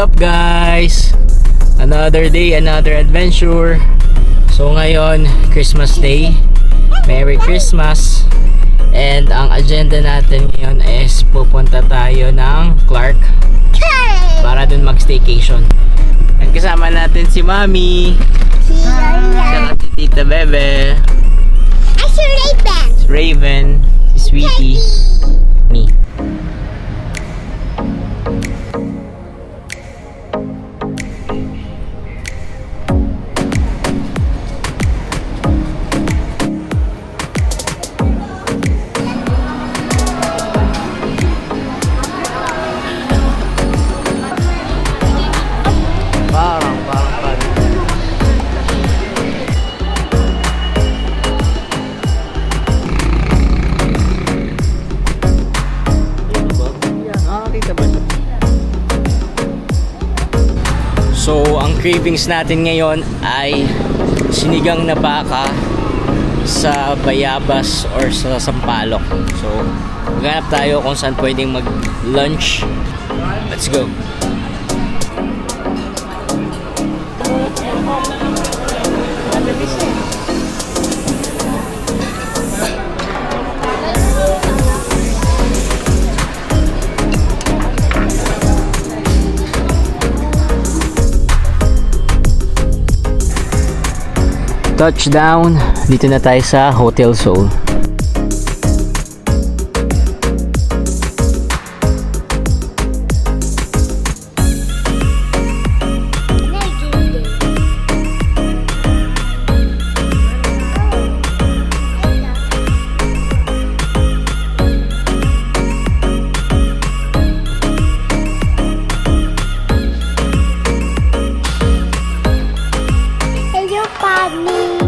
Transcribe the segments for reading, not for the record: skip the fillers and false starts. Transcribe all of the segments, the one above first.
up guys? Another day, another adventure. So ngayon, Christmas Day. Merry Christmas. And ang agenda natin ngayon is pupunta tayo ng Clark para dun mag-staycation. And kasama natin si Mami, saka si Tita Bebe, si Raven. si Raven, si Sweetie, me. Parang So, ang cravings natin ngayon ay sinigang na baka sa bayabas or sa sampalok. So, maghanap tayo kung saan pwedeng mag-lunch. Let's go! Touchdown, dito na tayo sa Hotel Seoul. Hello, Mommy.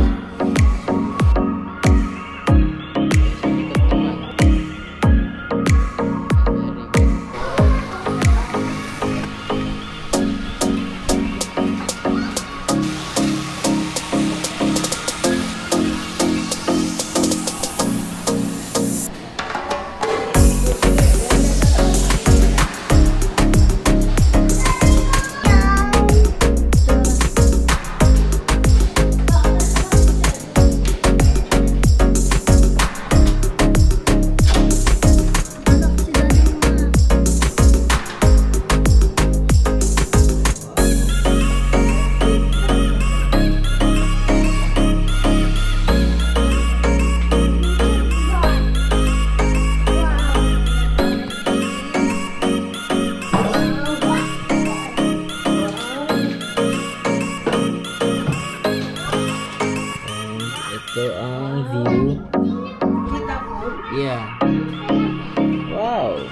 Ito ang view. Yeah. Wow.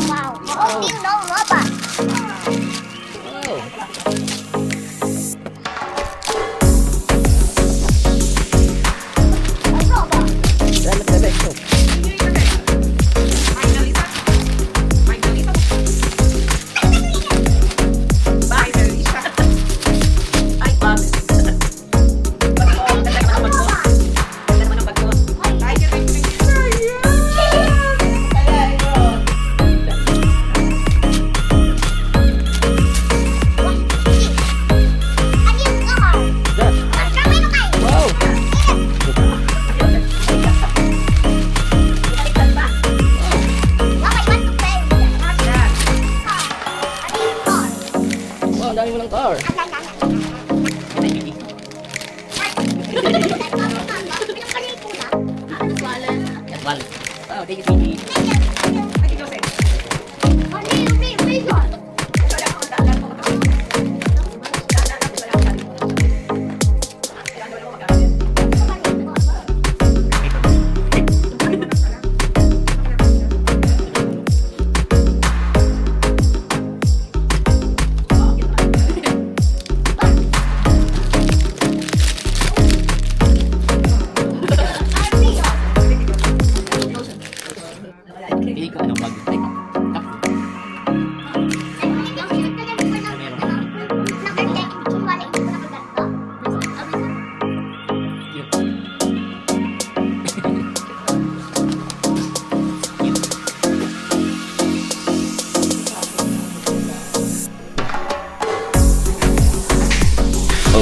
Wow. Oh, you know robot. Wow. A robot. Salamat na beso. Wow. Wow, dami mo ng car. One. Wow, thank you, Sweetie.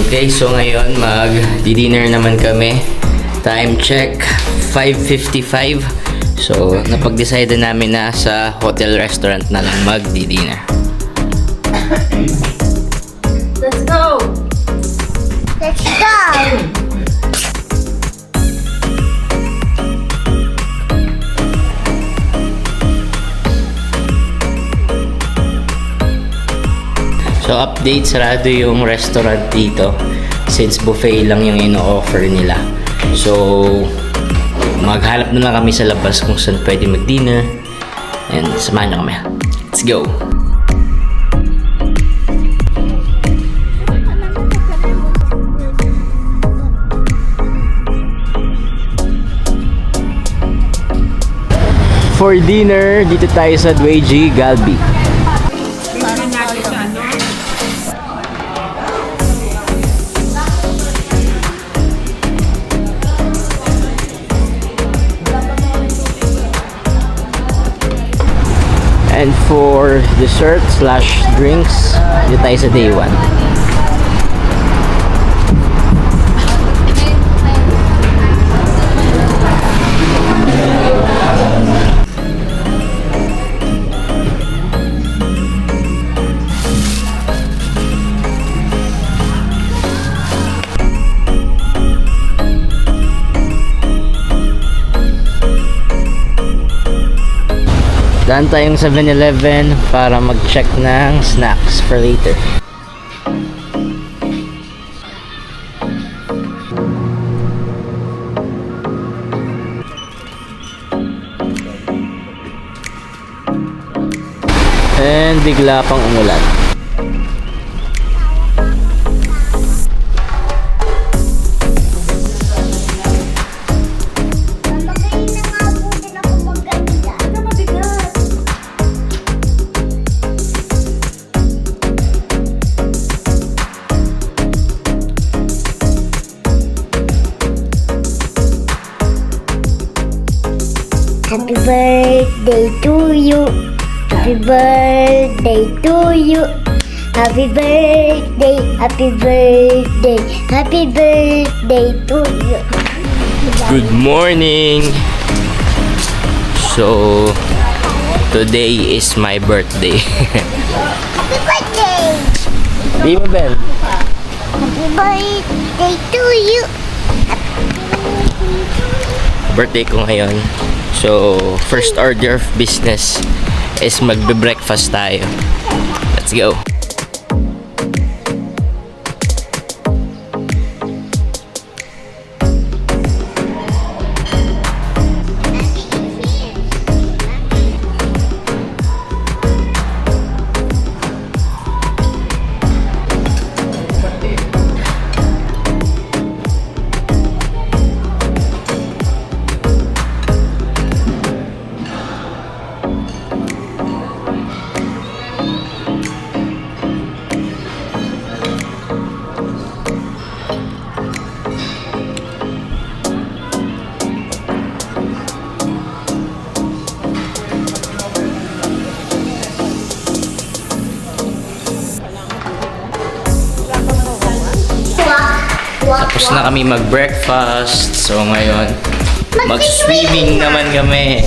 Okay, so ngayon mag-dinner naman kami. Time check, 5:55. So, napag-decide namin na sa hotel restaurant na lang mag-dinner. Let's go! Let's go. So, update, sarado yung restaurant dito since buffet lang yung ino-offer nila. So, maghanap na lang kami sa labas kung saan pwede mag-dinner. And samahan nyo kami. Let's go! For dinner, dito tayo sa Dweji Galbi. And for dessert slash drinks, dito tayo sa day 1. Daan tayong 7-Eleven para mag-check ng snacks for later. And bigla pang umulan. Mamagayin na nga po din ako maganda. Ano mabigat? Happy birthday to you. Happy birthday to you. Happy birthday, happy birthday, happy birthday to you. Good morning! So, today is my birthday. Happy birthday! Di mo, Ben? Happy birthday to you. Birthday ko ngayon. So, first order of business is magbe-breakfast tayo. Let's go! Tapos na kami mag-breakfast. So ngayon, mag-swimming naman kami.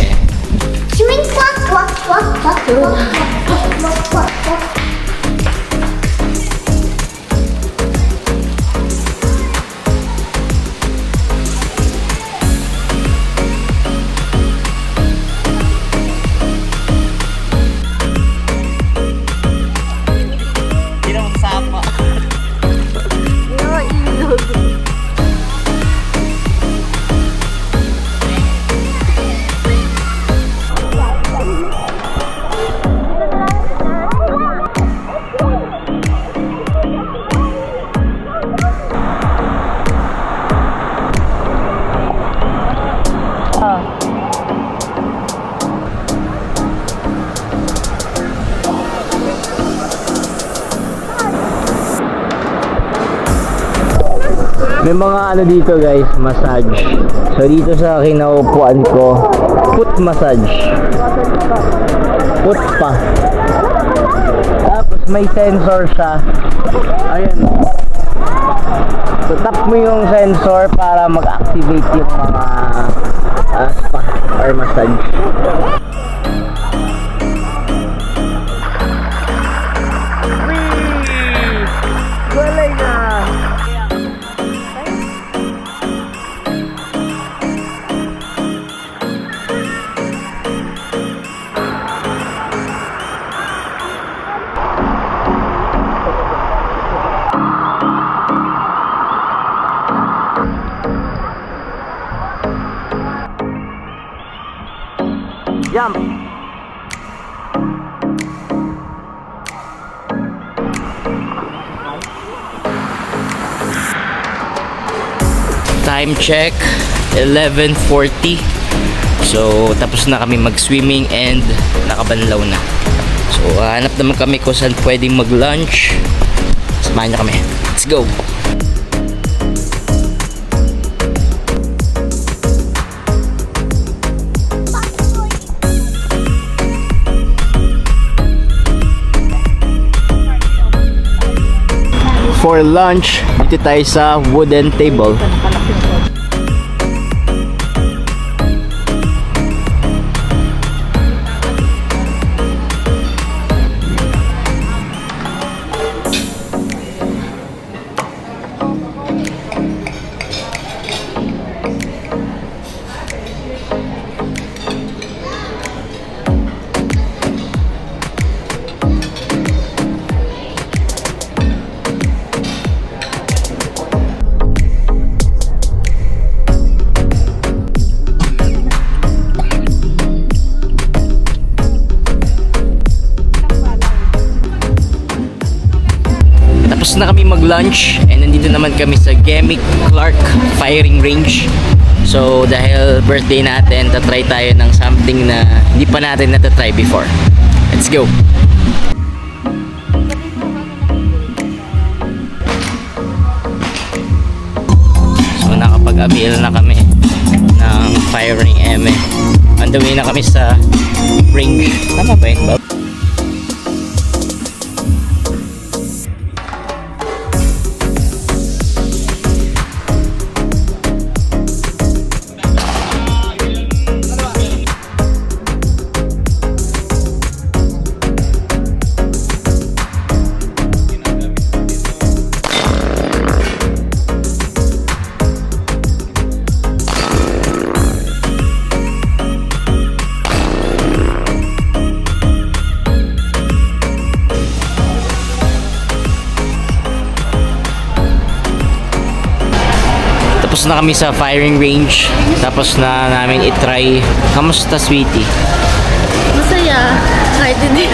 Swimming quack quack quack quack quack quack quack quack. May mga ano dito guys, massage. So dito sa kinaupuan ko, foot massage. Foot pa. Tapos may sensor siya. Ayan. So tap mo yung sensor para mag-activate yung mga spa or massage. Galing na! Jump! Time check 11:40. So tapos na kami mag-swimming and nakabanlaw na. So hanap naman kami kung saan pwedeng mag-lunch. Samahan niyo kami. Let's go! For lunch, dito tayo sa wooden table. Tapos na kami mag-lunch and nandito naman kami sa Gemick Clark Firing Range. So dahil birthday natin, tatry tayo ng something na hindi pa natin natatry before. Let's go! So nakapag-avail na kami ng firing eme. On the way na kami sa range. Tama ba yun, Bob? Tapos na kami sa firing range. Tapos na namin itry. Kamusta, sweetie? Masaya. Kahit hindi.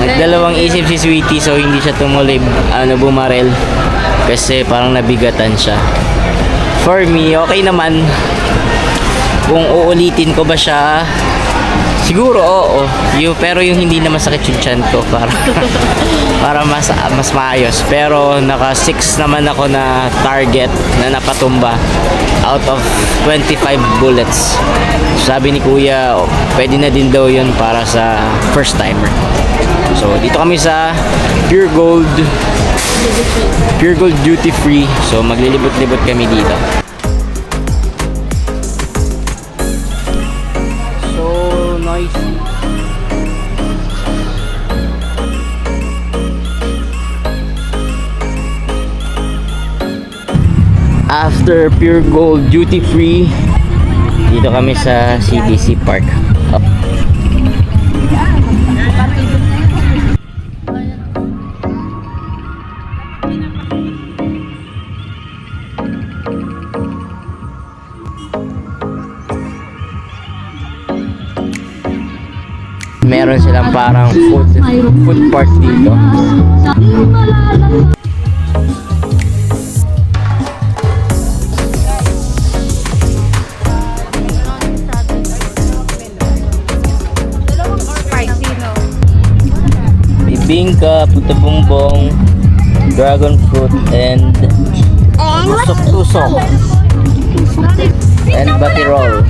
Nagdalawang isip si sweetie, so hindi siya tumulib, bumarel. Kasi parang nabigatan siya. For me, okay naman. Kung uulitin ko ba siya, siguro oo. Pero yung hindi na masakit yung tiyan ko para mas maayos. Pero naka 6 naman ako na target na napatumba out of 25 bullets. Sabi ni kuya, pwede na din daw yun para sa first timer. So dito kami sa Pure Gold Duty Free. So maglilibot-libot kami dito. Noisy. After Pure Gold Duty Free, dito kami sa CDC Park. Meron silang parang food park dito. Bibingka, puto bongbong, dragon fruit, and tusok-tusok, and batirol.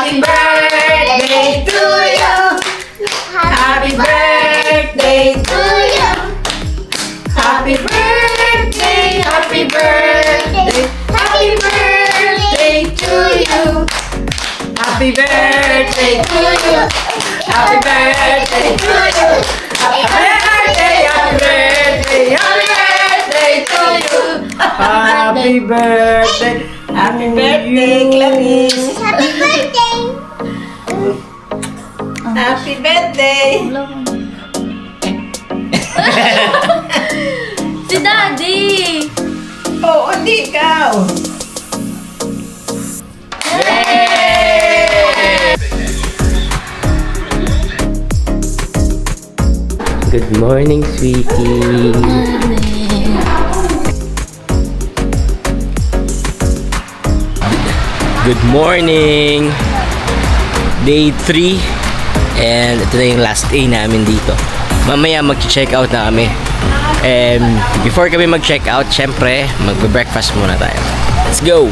Happy birthday to you. Happy birthday to you. Happy birthday, happy birthday, happy birthday to you. Happy birthday to you. Happy birthday to you. Happy birthday, happy birthday, happy birthday to you. Happy birthday. Happy birthday, Clarice. Happy birthday! Happy birthday! Si Daddy! Oo, hindi ikaw! Good morning, sweetie. Good morning! Day 3 and ito na yung last day namin dito. Mamaya mag-check out na kami. And before kami mag-check out, syempre, magbe-breakfast muna tayo. Let's go!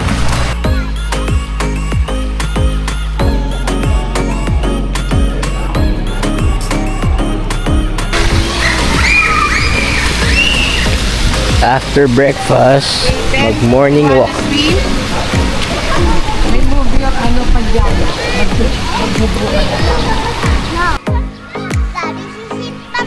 After breakfast, mag-morning walk. May movie yung ano pa dyan. Magbubuo ka na lang. Daddy, sisip.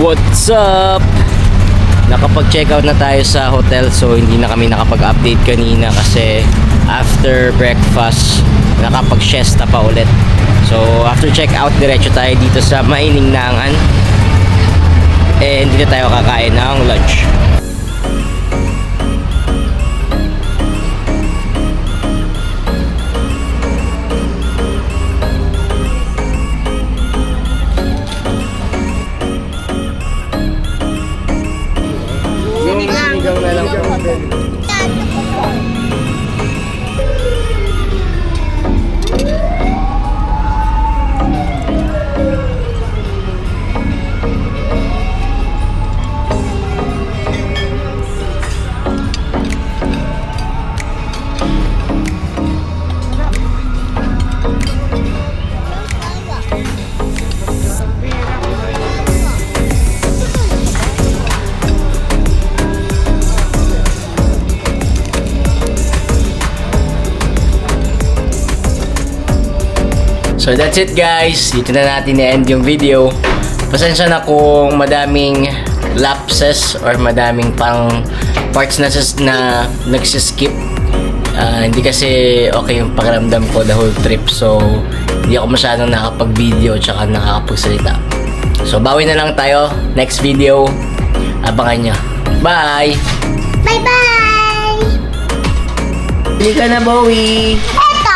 What's up? Nakapag-check out na tayo sa hotel, so hindi na kami nakapag-update kanina kasi after breakfast nakapag-siesta pa ulit. So after check out, diretso tayo dito sa Mainingnangan and dito tayo kakain ng lunch. Sinigang na lang po. So that's it guys, dito na natin i-end yung video. Pasensya na kung madaming lapses or madaming pang parts na nagsiskip. Hindi kasi okay yung pakiramdam ko the whole trip, so hindi ako masyadong nakapag-video tsaka nakakapagsalita. So bawi na lang tayo next video, abangan nyo. Bye! Bye-bye! Hindi ka na, Bowie! Eto!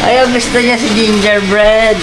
Ayaw, gusto niya si gingerbread.